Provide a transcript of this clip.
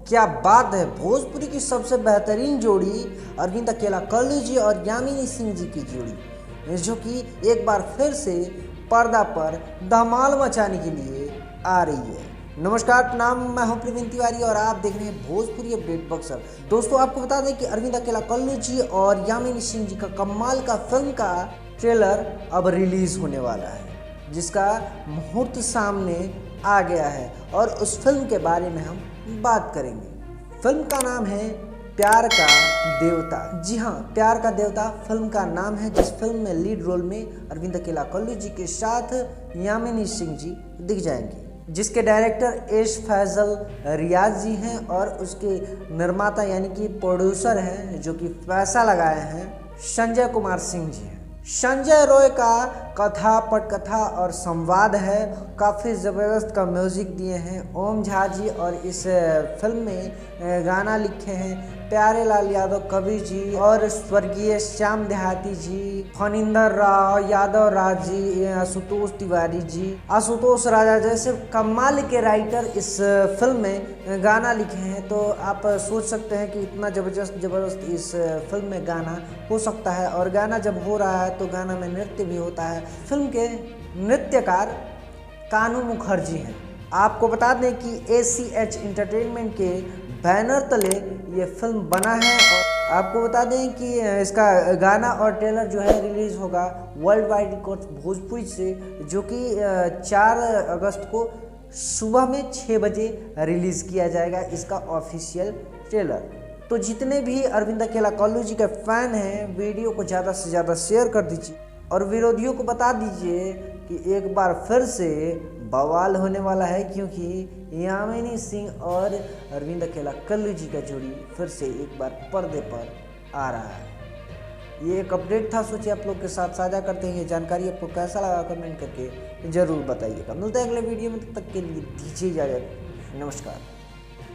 क्या बात है, भोजपुरी की सबसे बेहतरीन जोड़ी अरविंद अकेला कल्लू जी और यामिनी सिंह जी की जोड़ी, जो कि एक बार फिर से पर्दा पर धमाल मचाने के लिए आ रही है। नमस्कार, प्रणाम, मैं हूं प्रवीण तिवारी और आप देख रहे हैं भोजपुरी अपडेट बक्सर। दोस्तों, आपको बता दें कि अरविंद अकेला कल्लू जी और यामिनी सिंह जी का कमाल का फिल्म का ट्रेलर अब रिलीज होने वाला है, जिसका मुहूर्त सामने आ गया है और उस फिल्म के बारे में हम बात करेंगे। फिल्म का नाम है प्यार का देवता। जी हाँ, प्यार का देवता फिल्म का नाम है, जिस फिल्म में लीड रोल में अरविंद अकेला कल्लू जी के साथ यामिनी सिंह जी दिख जाएंगे, जिसके डायरेक्टर एश फैजल रियाज जी हैं और उसके निर्माता यानी कि प्रोड्यूसर हैं जो कि पैसा लगाए हैं संजय कुमार सिंह जी हैं। संजय रॉय का कथा पटकथा और संवाद है, काफ़ी ज़बरदस्त का म्यूज़िक दिए हैं ओम झा जी और इस फिल्म में गाना लिखे हैं प्यारे लाल यादव कवि जी और स्वर्गीय श्याम देहाती जी, फणींदर राव, यादव राज जी, आशुतोष तिवारी जी, आशुतोष राजा जैसे कमाल के राइटर इस फिल्म में गाना लिखे हैं। तो आप सोच सकते हैं कि इतना ज़बरदस्त इस फिल्म में गाना हो सकता है, और गाना जब हो रहा है तो गाना में नृत्य भी होता है। फिल्म के नृत्यकार कानू मुखर्जी हैं। आपको बता दें कि ACH एंटरटेनमेंट के बैनर तले ये फिल्म बना है, और आपको बता दें कि इसका गाना और ट्रेलर जो है रिलीज़ होगा वर्ल्ड वाइड रिकॉर्ड्स भोजपुरी से, जो कि 4 अगस्त को सुबह में 6 बजे रिलीज़ किया जाएगा इसका ऑफिशियल ट्रेलर। तो जितने भी अरविंद अकेला कल्लू जी के फ़ैन हैं, वीडियो को ज़्यादा से ज़्यादा शेयर कर दीजिए और विरोधियों को बता दीजिए कि एक बार फिर से बवाल होने वाला है, क्योंकि यामिनी सिंह और अरविंद अकेला कल्लू जी का जोड़ी फिर से एक बार पर्दे पर आ रहा है। ये एक अपडेट था, सोचिए आप लोग के साथ साझा करते हैं। ये जानकारी आपको कैसा लगा कमेंट करके ज़रूर बताइएगा। मिलते हैं अगले वीडियो में, तब तक के लिए दीजिए इजाज़त। नमस्कार।